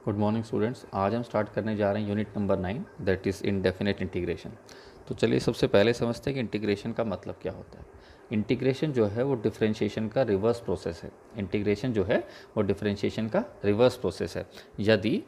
Good morning students. आज हम start करने जा रहे हैं unit number 9 that is indefinite integration. तो चलिए सबसे पहले समझते हैं कि इंटीग्रेशन का मतलब क्या होता है। इंटीग्रेशन जो है वो डिफरेंशिएशन का रिवर्स प्रोसेस है। इंटीग्रेशन जो है वो डिफरेंशिएशन का रिवर्स प्रोसेस है। यदि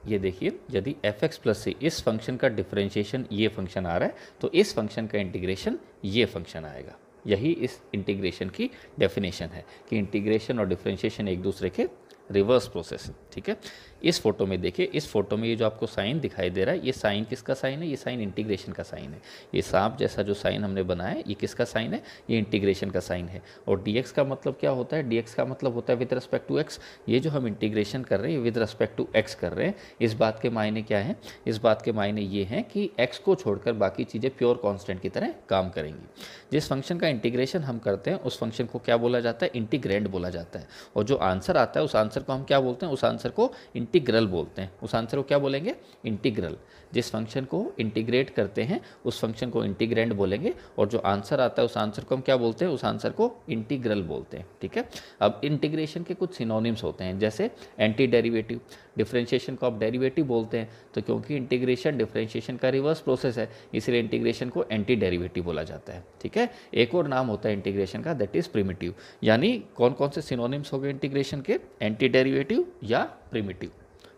ये देखिए, यदि एफ एक्स प्लस सी इस फंक्शन का डिफरेंशिएशन ये फंक्शन आ रहा है तो इस फंक्शन का इंटीग्रेशन ये फंक्शन आएगा। यही इस इंटीग्रेशन की डेफिनेशन है कि इंटीग्रेशन और डिफरेंशिएशन एक दूसरे के रिवर्स प्रोसेस है। ठीक है, इस फोटो में देखिए, इस फोटो में ये जो आपको साइन दिखाई दे रहा है, ये साइन किसका साइन है? ये साइन इंटीग्रेशन का साइन है। ये सांप जैसा जो साइन हमने बनाया है, ये किसका साइन है? ये इंटीग्रेशन का साइन है। और dx का मतलब क्या होता है? dx का मतलब होता है विद रिस्पेक्ट टू x। ये जो हम इंटीग्रेशन कर रहे हैं विद रिस्पेक्ट टू x कर रहे हैं। इस बात के मायने क्या है? इस बात के मायने ये हैं कि x को छोड़कर बाकी चीज़ें प्योर कॉन्स्टेंट की तरह काम करेंगी। जिस फंक्शन का इंटीग्रेशन हम करते हैं उस फंक्शन को क्या बोला जाता है? इंटीग्रैंड बोला जाता है। और जो आंसर आता है उस आंसर को हम क्या बोलते हैं? उस आंसर को इंटीग्रल बोलते हैं। उस आंसर को क्या बोलेंगे? इंटीग्रल। जिस फंक्शन को इंटीग्रेट करते हैं उस फंक्शन को इंटीग्रैंड बोलेंगे, और जो आंसर आता है उस आंसर को हम क्या बोलते हैं? उस आंसर को इंटीग्रल बोलते हैं। ठीक है, अब इंटीग्रेशन के कुछ सिनोनिम्स होते हैं, जैसे एंटी डेरिवेटिव। डिफरेंशिएशन को आप डेरिवेटिव बोलते हैं, तो क्योंकि इंटीग्रेशन डिफरेंशिएशन का रिवर्स प्रोसेस है इसलिए इंटीग्रेशन को एंटी डेरिवेटिव बोला जाता है। ठीक है, एक और नाम होता है इंटीग्रेशन का, दैट इज प्रिमिटिव। यानी कौन कौन से सिनोनिम्स हो गए इंटीग्रेशन के? एंटी डेरिवेटिव या प्रिमिटिव।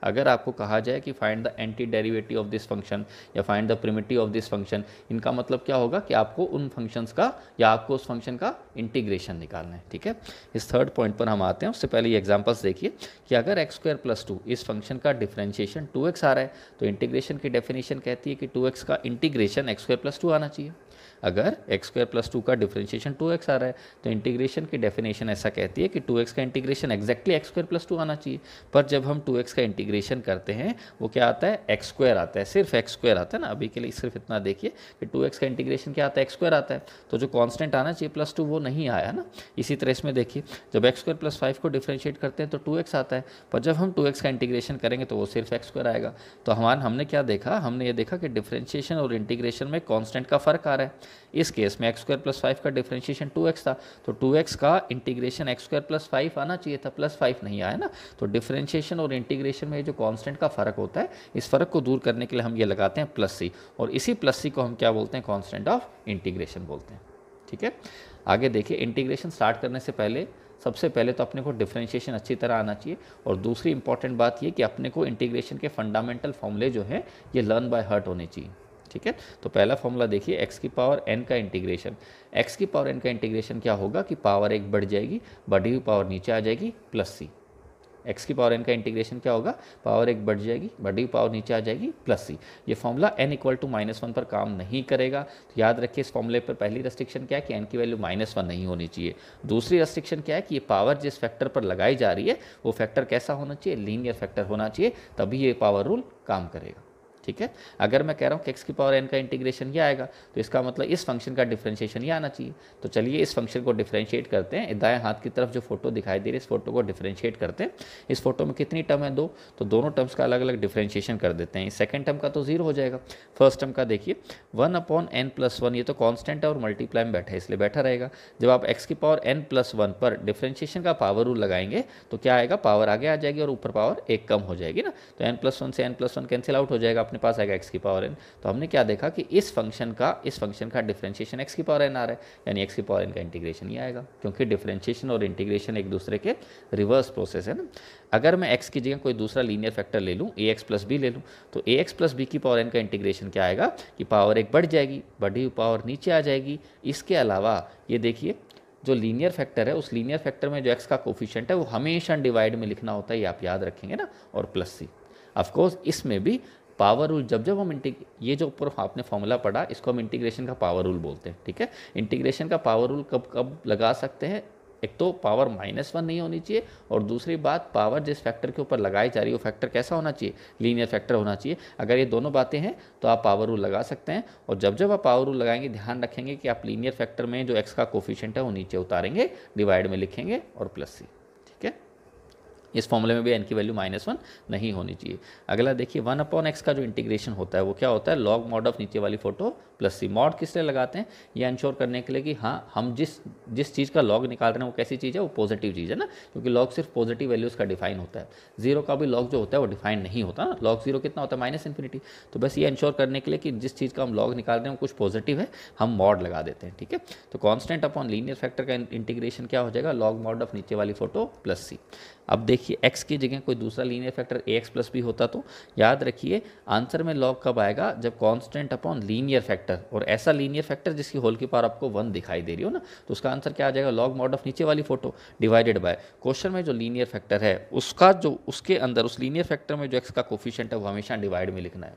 अगर आपको कहा जाए कि find the anti derivative of this function या find the primitive of this function, इनका मतलब क्या होगा कि आपको उन फंक्शंस का या आपको उस फंक्शन का इंटीग्रेशन निकालना है। ठीक है, इस थर्ड पॉइंट पर हम आते हैं। उससे पहले ये एग्जांपल्स देखिए कि अगर एक्स स्क्वायर प्लस 2 इस फंक्शन का डिफरेंशिएशन 2x आ रहा है तो इंटीग्रेशन की डेफिनेशन कहती है कि 2x का इंटीग्रेशन एक्स स्क्वायर प्लस 2 आना चाहिए। अगर एक्स स्क्वायर प्लस 2 का डिफरेंशिएशन 2x आ रहा है तो इंटीग्रेशन की डेफिनेशन ऐसा कहती है कि 2x का integration exactly x square plus 2 आना चाहिए। पर जब हम 2x का इंटीग्रेशन करते हैं वो क्या आता है? एक्स स्क्वायर आता है, सिर्फ एक्स स्क्वायर आता है ना। अभी के लिए सिर्फ इतना देखिए कि 2x का इंटीग्रेशन क्या आता है? एक्स स्क्वायर आता है। तो जो कॉन्स्टेंट आना चाहिए प्लस 2 वो नहीं आया ना। इसी तरह इसमें देखिए, जब एक्स स्क्वायर प्लस 5 को डिफरेंशिएट करते हैं तो 2x आता है, पर जब हम 2x का इंटीग्रेशन करेंगे तो वो सिर्फ एक्स स्क्वायर आएगा। तो हमने क्या देखा? हमने ये देखा कि डिफरेंशिएशन और इंटीग्रेशन में कॉन्स्टेंट का फर्क आ रहा है। इस केस में एक्स स्क्वायर प्लस 5 का डिफरेंशिएशन 2x था, तो 2x का इंटीग्रेशन एक्स स्क्वायर प्लस 5 आना चाहिए था, प्लस 5 नहीं आया ना। तो डिफरेंशिएशन और इंटीग्रेशन में जो कांस्टेंट का फर्क होता है, इस फर्क को दूर करने के लिए हम ये लगाते हैं प्लस सी, और इसी प्लस सी को हम क्या बोलते हैं? कांस्टेंट ऑफ इंटीग्रेशन बोलते हैं। ठीक है, आगे देखिए, इंटीग्रेशन स्टार्ट करने से पहले सबसे पहले तो अपने को डिफरेंशिएशन अच्छी तरह आना चाहिए, और दूसरी इंपॉर्टेंट बात ये कि अपने को इंटीग्रेशन के फंडामेंटल फॉर्मूले जो हैं ये लर्न बाय हार्ट होने चाहिए। ठीक है, तो पहला फॉर्मूला देखिए, एक्स की पावर एन का इंटीग्रेशन। एक्स की पावर एन का इंटीग्रेशन क्या होगा कि पावर एक बढ़ जाएगी, बढ़ी हुई पावर नीचे आ जाएगी, प्लस सी। एक्स की पावर एन का इंटीग्रेशन क्या होगा? पावर एक बढ़ जाएगी, बढ़ी हुई पावर नीचे आ जाएगी, प्लस सी। ये फॉर्मूला n इक्वल टू -1 पर काम नहीं करेगा, तो याद रखिए इस फॉर्मूले पर पहली रेस्ट्रिक्शन क्या है कि n की वैल्यू -1 नहीं होनी चाहिए। दूसरी रेस्ट्रिक्शन क्या है कि ये पावर जिस फैक्टर पर लगाई जा रही है वो फैक्टर कैसा होना चाहिए? लीनियर फैक्टर होना चाहिए, तभी ये पावर रूल काम करेगा। ठीक है, अगर मैं कह रहा हूँ कि एक्स की पावर एन का इंटीग्रेशन ये आएगा तो इसका मतलब इस फंक्शन का डिफरेंशिएशन ये आना चाहिए। तो चलिए इस फंक्शन को डिफरेंशिएट करते हैं। दाएं हाथ की तरफ जो फोटो दिखाई दे रही है इस फोटो को डिफरेंशिएट करते हैं। इस फोटो में कितनी टर्म है? 2, तो दोनों टर्म्स का अलग अलग डिफरेंशिएशन कर देते हैं। सेकंड टर्म का तो 0 हो जाएगा। फर्स्ट टर्म का देखिए 1/n+1, ये तो कॉन्स्टेंट है और मल्टीप्लाई में बैठा है इसलिए बैठा रहेगा। जब आप एक्स की पावर n+1 पर डिफरेंशिएशन का पावर रूल लगाएंगे तो क्या आएगा? पावर आगे आ जाएगी और ऊपर पावर एक कम हो जाएगी ना। तो n+1 से n+1 कैंसिल आउट हो जाएगा, अपने पास आएगा एक्स की पावर n। तो हमने क्या देखा कि इस फंक्शन का डिफरेंशिएशन एक्स की पावर n आ रहा है, यानी एक्स की पावर n का इंटीग्रेशन ही आएगा, क्योंकि डिफरेंशिएशन और इंटीग्रेशन एक दूसरे के रिवर्स प्रोसेस है ना। अगर मैं x की जगह कोई दूसरा लीनियर फैक्टर ले लूँ, ax प्लस बी ले लूँ, तो ax प्लस बी की पावर n का इंटीग्रेशन क्या आएगा कि पावर एक बढ़ जाएगी, बढ़ी हुई पावर नीचे आ जाएगी। इसके अलावा ये देखिए, जो लीनियर फैक्टर है उस लीनियर फैक्टर में जो x का कोफिशिएंट है वो हमेशा डिवाइड में लिखना होता है, ये आप याद रखेंगे ना, और प्लस सी। ऑफकोर्स इसमें भी पावर रूल जब हम ये जो ऊपर आपने फॉर्मूला पढ़ा इसको हम इंटीग्रेशन का पावर रूल बोलते हैं। ठीक है, इंटीग्रेशन का पावर रूल कब कब लगा सकते हैं? एक तो पावर -1 नहीं होनी चाहिए, और दूसरी बात पावर जिस फैक्टर के ऊपर लगाई जा रही है वो फैक्टर कैसा होना चाहिए? लीनियर फैक्टर होना चाहिए। अगर ये दोनों बातें हैं तो आप पावर रूल लगा सकते हैं, और जब आप पावर रूल लगाएंगे ध्यान रखेंगे कि आप लीनियर फैक्टर में जो एक्स का कोफिशिएंट है वो नीचे उतारेंगे, डिवाइड में लिखेंगे और प्लस सी। ठीक है, इस फॉर्मूले में भी n की वैल्यू -1 नहीं होनी चाहिए। अगला देखिए 1/x का जो इंटीग्रेशन होता है वो क्या होता है, लॉग मॉड ऑफ नीचे वाली फोटो प्लस सी। मॉड किस लिए लगाते हैं, ये इंश्योर करने के लिए कि हाँ हम जिस चीज़ का लॉग निकाल रहे हैं वो कैसी चीज़ है, वो पॉजिटिव चीज़ है ना, क्योंकि लॉग सिर्फ पॉजिटिव वैल्यूज़ का डिफाइन होता है। जीरो का भी लॉग जो होता है वो डिफाइन नहीं होता ना, लॉग जीरो कितना होता है -∞। तो बस ये इंश्योर करने के लिए कि जिस चीज़ का हम लॉग निकाल रहे हैं वो कुछ पॉजिटिव है, हम मॉड लगा देते हैं। ठीक है, तो कॉन्स्टेंट अपॉन लीनियर फैक्टर का इंटीग्रेशन क्या हो जाएगा, लॉग मॉड ऑफ नीचे वाली फोटो प्लस सी। अब देखिए x की जगह कोई दूसरा लीनियर फैक्टर ax प्लस भी होता तो याद रखिए आंसर में लॉग कब आएगा, जब कांस्टेंट अपॉन लीनियर फैक्टर, और ऐसा लीनियर फैक्टर जिसकी होल की पावर आपको 1 दिखाई दे रही हो ना, तो उसका आंसर क्या आ जाएगा, लॉग मॉड ऑफ नीचे वाली फोटो डिवाइडेड बाय क्वेश्चन में जो लीनियर फैक्टर है उसका जो उसके अंदर उस लीनियर फैक्टर में जो x का कोफिशिएंट है वो हमेशा डिवाइड में लिखना है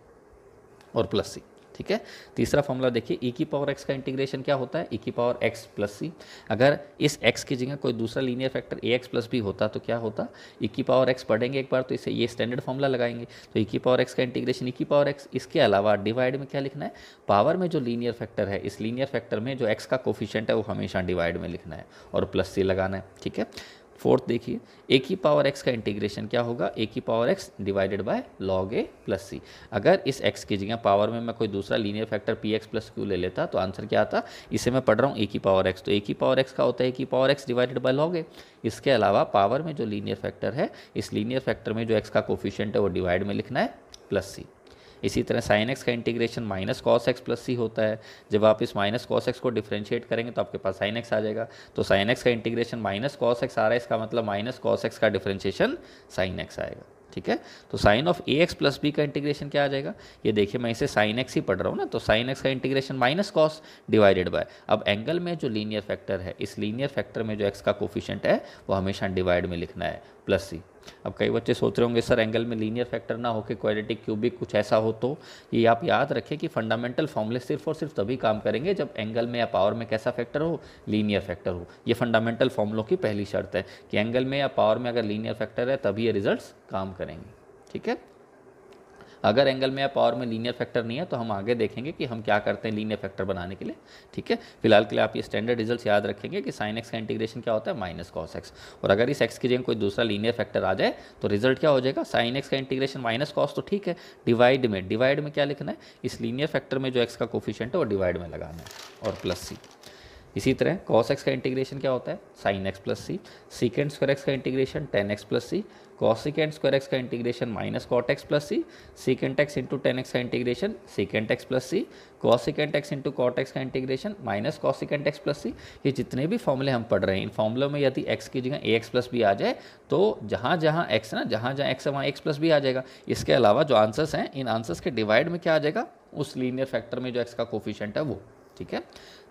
और प्लस सी। ठीक है, तीसरा फॉर्मूला देखिए e की पावर x का इंटीग्रेशन क्या होता है, e की पावर x प्लस सी। अगर इस x की जगह कोई दूसरा लीनियर फैक्टर ax प्लस भी होता तो क्या होता, e की पावर x पढ़ेंगे एक बार तो इसे ये स्टैंडर्ड फॉर्मूला लगाएंगे, तो e की पावर x का इंटीग्रेशन e की पावर x। इसके अलावा डिवाइड में क्या लिखना है, पावर में जो लीनियर फैक्टर है इस लीनियर फैक्टर में जो x का कोफिशिएंट है वो हमेशा डिवाइड में लिखना है और प्लस सी लगाना है। ठीक है, फोर्थ देखिए ए की पावर x का इंटीग्रेशन क्या होगा, ए की power x divided by log A plus C. अगर इस x की जगह पावर में मैं कोई दूसरा linear factor P x plus Q ले लेता तो आंसर क्या आता, इसे मैं पढ़ रहा हूँ ए की पावर x, तो ए की पावर x का होता है ए की power x divided by log A. इसके अलावा पावर में जो लीनियर फैक्टर है इस लीनियर फैक्टर में जो x का कोफिशिएंट है वो डिवाइड में लिखना है प्लस सी। इसी तरह साइन एक्स का integration minus cos x plus C होता है। जब आप इस माइनस कॉस एक्स को डिफरेंशिएट करेंगे तो आपके पास साइन एक्स आ जाएगा, तो साइन एक्स का इंटीग्रेशन माइनस कॉस एक्स आ रहा है, इसका मतलब माइनस कॉस एक्स का डिफरेंशिएशन साइन एक्स आएगा। ठीक है, तो sine of A x plus B का इंटीग्रेशन क्या आ जाएगा, ये देखिए मैं इसे साइन एक्स ही पढ़ रहा हूँ ना, तो साइन एक्स का integration minus cos divided by, अब एंगल में जो लीनियर फैक्टर है इस लीनियर फैक्टर में जो एक्स का कोफिशिएंट है वो हमेशा डिवाइड में लिखना है प्लस सी। अब कई बच्चे सोच रहे होंगे सर एंगल में लीनियर फैक्टर ना होकर क्वाड्रेटिक क्यूबिक कुछ ऐसा हो, तो ये आप याद रखें कि फंडामेंटल फॉर्मूले सिर्फ और सिर्फ तभी काम करेंगे जब एंगल में या पावर में कैसा फैक्टर हो, लीनियर फैक्टर हो। ये फंडामेंटल फॉर्मूलों की पहली शर्त है कि एंगल में या पावर में अगर लीनियर फैक्टर है तभी ये रिजल्ट्स काम करेंगे। ठीक है, अगर एंगल में या पावर में लीनियर फैक्टर नहीं है तो हम आगे देखेंगे कि हम क्या करते हैं लीनियर फैक्टर बनाने के लिए। ठीक है, फिलहाल के लिए आप ये स्टैंडर्ड रिजल्ट्स याद रखेंगे कि साइन एक्स का इंटीग्रेशन क्या होता है, माइनस कॉस एक्स, और अगर इस एक्स की जगह कोई दूसरा लीनियर फैक्टर आ जाए तो रिजल्ट क्या हो जाएगा, साइन एक्स का इंटीग्रेशन माइनस कॉस, तो ठीक है, डिवाइड में क्या लिखना है, इस लीनियर फैक्टर में जो एक्स का कोफिशिएंट है वो डिवाइड में लगाना है और प्लस सी। इसी तरह कॉस एक्स का इंटीग्रेशन क्या होता है, sine x plus C. Secant square x का integration tan x plus C. Cosecant square x का integration minus cot x plus C. Secant x into tan x का integration secant x plus C. Cosecant x into cot x का integration minus cosecant x plus C. ये जितने भी फॉर्मूले हम पढ़ रहे हैं इन फॉर्मूलों में यदि एक्स की जगह ए एक्स प्लस भी आ जाए तो जहाँ जहाँ एक्स ना, जहाँ जहाँ एक्स है वहाँ एक्स प्लस भी आ जाएगा। इसके अलावा जो आंसर्स हैं इन आंसर्स के डिवाइड में क्या आ जाएगा, उस लीनियर फैक्टर में जो एक्स का कोफिशिएंट है वो। ठीक है,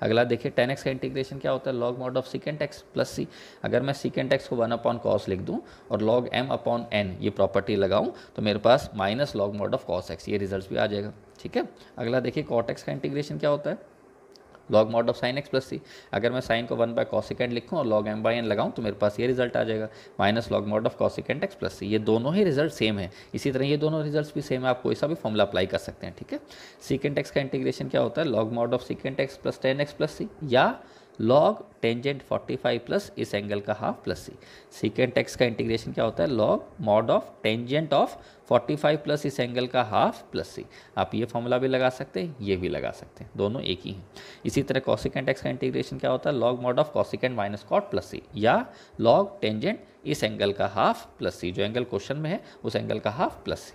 अगला देखिए टेन एक्स का इंटीग्रेशन क्या होता है, log mod of secant x plus C. अगर मैं सीकेंट एक्स को 1/cos लिख दूं और लॉग m/n ये प्रॉपर्टी लगाऊं तो मेरे पास minus log mod of cos x, ये रिजल्ट भी आ जाएगा। ठीक है, अगला देखिए कॉट एक्स का इंटीग्रेशन क्या होता है, log mod of sine x plus C. अगर मैं साइन को 1/cosecant लिखूँ और लॉग m/n लगाऊँ तो मेरे पास ये रिजल्ट आ जाएगा, minus log mod of cosecant x plus C. ये दोनों ही रिजल्ट सेम है, इसी तरह ये दोनों रिजल्ट्स भी सेम है, आप कोई सा भी फॉर्मूला अप्लाई कर सकते हैं। ठीक है, सीकेंट एक्स का इंटीग्रेशन क्या होता है, log mod of secant x plus tan x plus C, या लॉग टेंजेंट 45 प्लस इस एंगल का half plus C. Secant x का इंटीग्रेशन क्या होता है, log mod of tangent of 45 plus इस एंगल का हाफ प्लस सी। आप ये फॉर्मूला भी लगा सकते हैं, ये भी लगा सकते हैं, दोनों एक ही हैं। इसी तरह कॉसिकेंट एक्स का इंटीग्रेशन क्या होता है, log mod of cosecant minus cot plus C, या लॉग टेंजेंट इस एंगल का हाफ प्लस सी, जो एंगल क्वेश्चन में है उस एंगल का हाफ प्लस सी।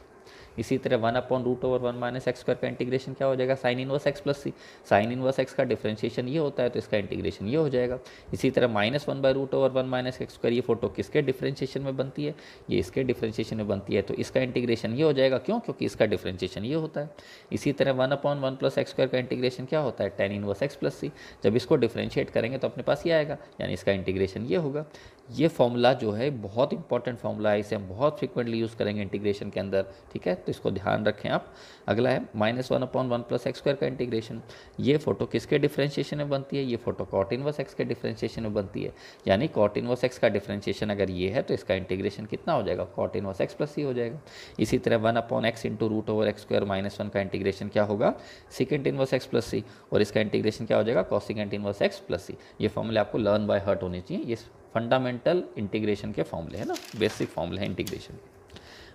इसी तरह 1/√1 - x² का इंटीग्रेशन क्या हो जाएगा, साइन इनवर्स x प्लस सी। साइन इनवर्स x का डिफरेंशिएशन ये होता है तो इसका इंटीग्रेशन ये हो जाएगा। इसी तरह -1/√1 - x², ये फोटो किसके डिफरेंशिएशन में बनती है, ये इसके डिफरेंशिएशन में बनती है, तो इसका इंटीग्रेशन ये हो जाएगा, क्यों, क्योंकि इसका डिफरेंशिएशन ये होता है। इसी तरह 1/1 + x² का इंटीग्रेशन क्या होता है, टेन इनवर्स x प्लस सी। जब इसको डिफरेंशिएट करेंगे तो अपने पास ये आएगा, यानी इसका इंटीग्रेशन ये होगा। ये फॉर्मूला जो है बहुत इंपॉर्टेंट फॉर्मूला है, इसे हम बहुत फ्रिक्वेंटली यूज़ करेंगे इंटीग्रेशन के अंदर। ठीक है, तो इसको ध्यान रखें आप। अगला है -1/1 + x² का इंटीग्रेशन। ये फोटो किसके डिफरेंशिएशन में बनती है, ये फोटो कॉट इनवर्स x के डिफरेंशिएशन में बनती है, यानी कॉट इनवर्स x का डिफरेंशिएशन अगर ये है तो इसका इंटीग्रेशन कितना हो जाएगा, कॉट इनवर्स x प्लस सी हो जाएगा। इसी तरह 1/x × √x² - 1 का इंटीग्रेशन क्या होगा, सीकेंट इनवर्स x प्लस सी, और इसका इंटीग्रेशन क्या हो जाएगा, cosecant inverse x plus C. ये फॉर्मूले आपको लर्न बाय हार्ट होने चाहिए, ये फंडामेंटल इंटीग्रेशन के फॉर्मूले है ना, बेसिक फॉर्मूले है इंटीग्रेशन के।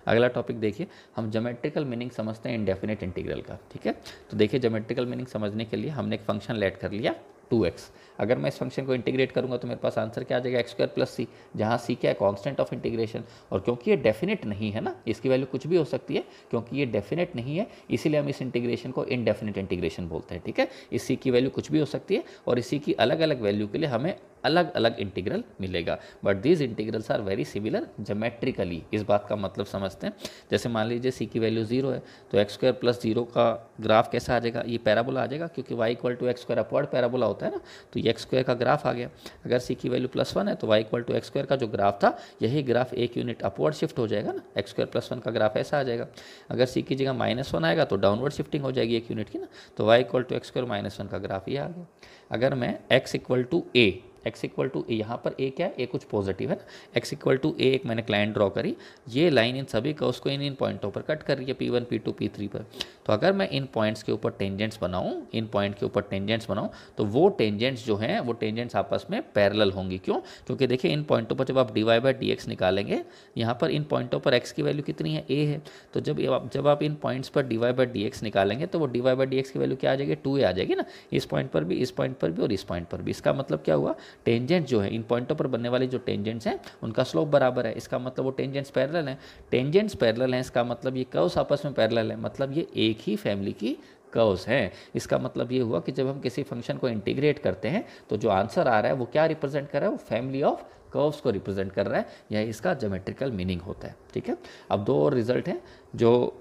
अगला टॉपिक देखिए, हम ज्योमेट्रिकल मीनिंग समझते हैं इंडेफिनिट इंटीग्रल का। ठीक है, तो देखिए ज्योमेट्रिकल मीनिंग समझने के लिए हमने एक फंक्शन लेट कर लिया 2x। अगर मैं इस फंक्शन को इंटीग्रेट करूंगा तो मेरे पास आंसर क्या आ जाएगा, एक्स स्क्वायर प्लस सी, जहाँ सी क्या है, कांस्टेंट ऑफ इंटीग्रेशन। और क्योंकि ये डेफिनेट नहीं है ना, इसकी वैल्यू कुछ भी हो सकती है, क्योंकि ये डेफिनेट नहीं है इसीलिए हम इस इंटीग्रेशन को इनडेफिनिट इंटीग्रेशन बोलते हैं। ठीक है, इस सी की वैल्यू कुछ भी हो सकती है और इसी की अलग अलग वैल्यू के लिए हमें अलग अलग इंटीग्रल मिलेगा, but these integrals are very similar geometrically. इस बात का मतलब समझते हैं। जैसे मान लीजिए सी की वैल्यू 0 है तो एक्स स्क्वायर प्लस 0 का ग्राफ कैसा आ जाएगा, ये पैराबोला आ जाएगा, क्योंकि y equal to x square upward parabola होता है ना, तो ये एक्स स्क्वायर का ग्राफ आ गया। अगर सी की वैल्यू +1 है तो y equal to x square का जो ग्राफ था यही ग्राफ एक यूनिट अपवर्ड शिफ्ट हो जाएगा ना, एक्स स्क्वायर +1 का ग्राफ ऐसा आ जाएगा। अगर सी की जगह -1 आएगा तो डाउनवर्ड शिफ्टिंग हो जाएगी एक यूनिट की ना, तो y equal to x square -1 का ग्राफ ये आ गया। अगर मैं x equal to A, x equal to A, यहाँ पर a क्या है, a कुछ पॉजिटिव है ना, x इक्वल टू ए एक मैंने क्लाइंट ड्रॉ करी, ये लाइन इन सभी का उसको इन पॉइंटों पर कट कर रही है P1 P2 P3 पर। तो अगर मैं इन पॉइंट्स के ऊपर टेंजेंट्स बनाऊँ, इन पॉइंट के ऊपर टेंजेंट्स बनाऊँ, तो वो टेंजेंट्स जो हैं वो टेंजेंट्स आपस में पैरेलल होंगी। क्यों? क्योंकि देखिए इन पॉइंटों पर जब आप dy बाई dx निकालेंगे, यहाँ पर इन पॉइंटों पर x की वैल्यू कितनी है, a है, तो जब आप इन पॉइंट्स पर dy बाई dx निकालेंगे तो वो dy बाई dx की वैल्यू क्या आ जाएगी, 2a आ जाएगी ना, इस पॉइंट पर भी, इस पॉइंट पर भी और इस पॉइंट पर भी। इसका मतलब क्या हुआ, टेंजेंट जो है इन पॉइंटों पर बनने वाले जो टेंजेंट्स हैं उनका स्लोप बराबर है, इसका मतलब वो टेंजेंट्स पैरेलल हैं। टेंजेंट्स पैरेलल हैं, इसका मतलब ये कर्व्स आपस में पैरेलल है, मतलब ये एक ही फैमिली की कर्व्स हैं। इसका मतलब ये हुआ कि जब हम किसी फंक्शन को इंटीग्रेट करते हैं तो जो आंसर आ रहा है वो क्या रिप्रेजेंट कर रहा है, वो फैमिली ऑफ कर्व्स को रिप्रेजेंट कर रहा है, यह इसका ज्योमेट्रिकल मीनिंग होता है। ठीक है, अब दो और रिजल्ट हैं जो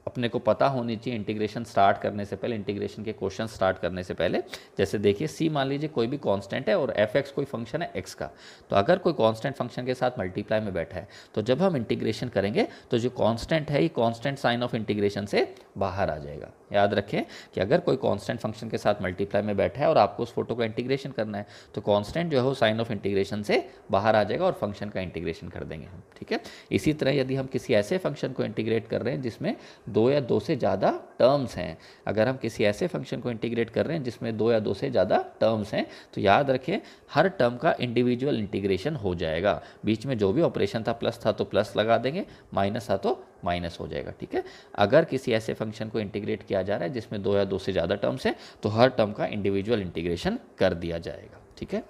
अपने को पता होनी चाहिए इंटीग्रेशन स्टार्ट करने से पहले, इंटीग्रेशन के क्वेश्चन स्टार्ट करने से पहले। जैसे देखिए सी मान लीजिए कोई भी कांस्टेंट है और एफ एक्स कोई फंक्शन है एक्स का, तो अगर कोई कांस्टेंट फंक्शन के साथ मल्टीप्लाई में बैठा है तो जब हम इंटीग्रेशन करेंगे तो जो कांस्टेंट है ये कांस्टेंट साइन ऑफ इंटीग्रेशन से बाहर आ जाएगा। याद रखें कि अगर कोई कांस्टेंट फंक्शन के साथ मल्टीप्लाई में बैठा है और आपको उस फोटो का इंटीग्रेशन करना है तो कांस्टेंट जो है वो साइन ऑफ इंटीग्रेशन से बाहर आ जाएगा और फंक्शन का इंटीग्रेशन कर देंगे हम। ठीक है, इसी तरह यदि हम किसी ऐसे फंक्शन को इंटीग्रेट कर रहे हैं जिसमें 2 या 2 से ज़्यादा टर्म्स हैं, अगर हम किसी ऐसे फंक्शन को इंटीग्रेट कर रहे हैं जिसमें 2 या 2 से ज़्यादा टर्म्स हैं, तो याद रखें हर टर्म का इंडिविजुअल इंटीग्रेशन हो जाएगा। बीच में जो भी ऑपरेशन था, प्लस था तो प्लस लगा देंगे, माइनस था तो माइनस हो जाएगा। ठीक है, अगर किसी ऐसे फंक्शन को इंटीग्रेट किया जा रहा है जिसमें 2 या 2 से ज़्यादा टर्म्स हैं तो हर टर्म का इंडिविजुअल इंटीग्रेशन कर दिया जाएगा। ठीक है।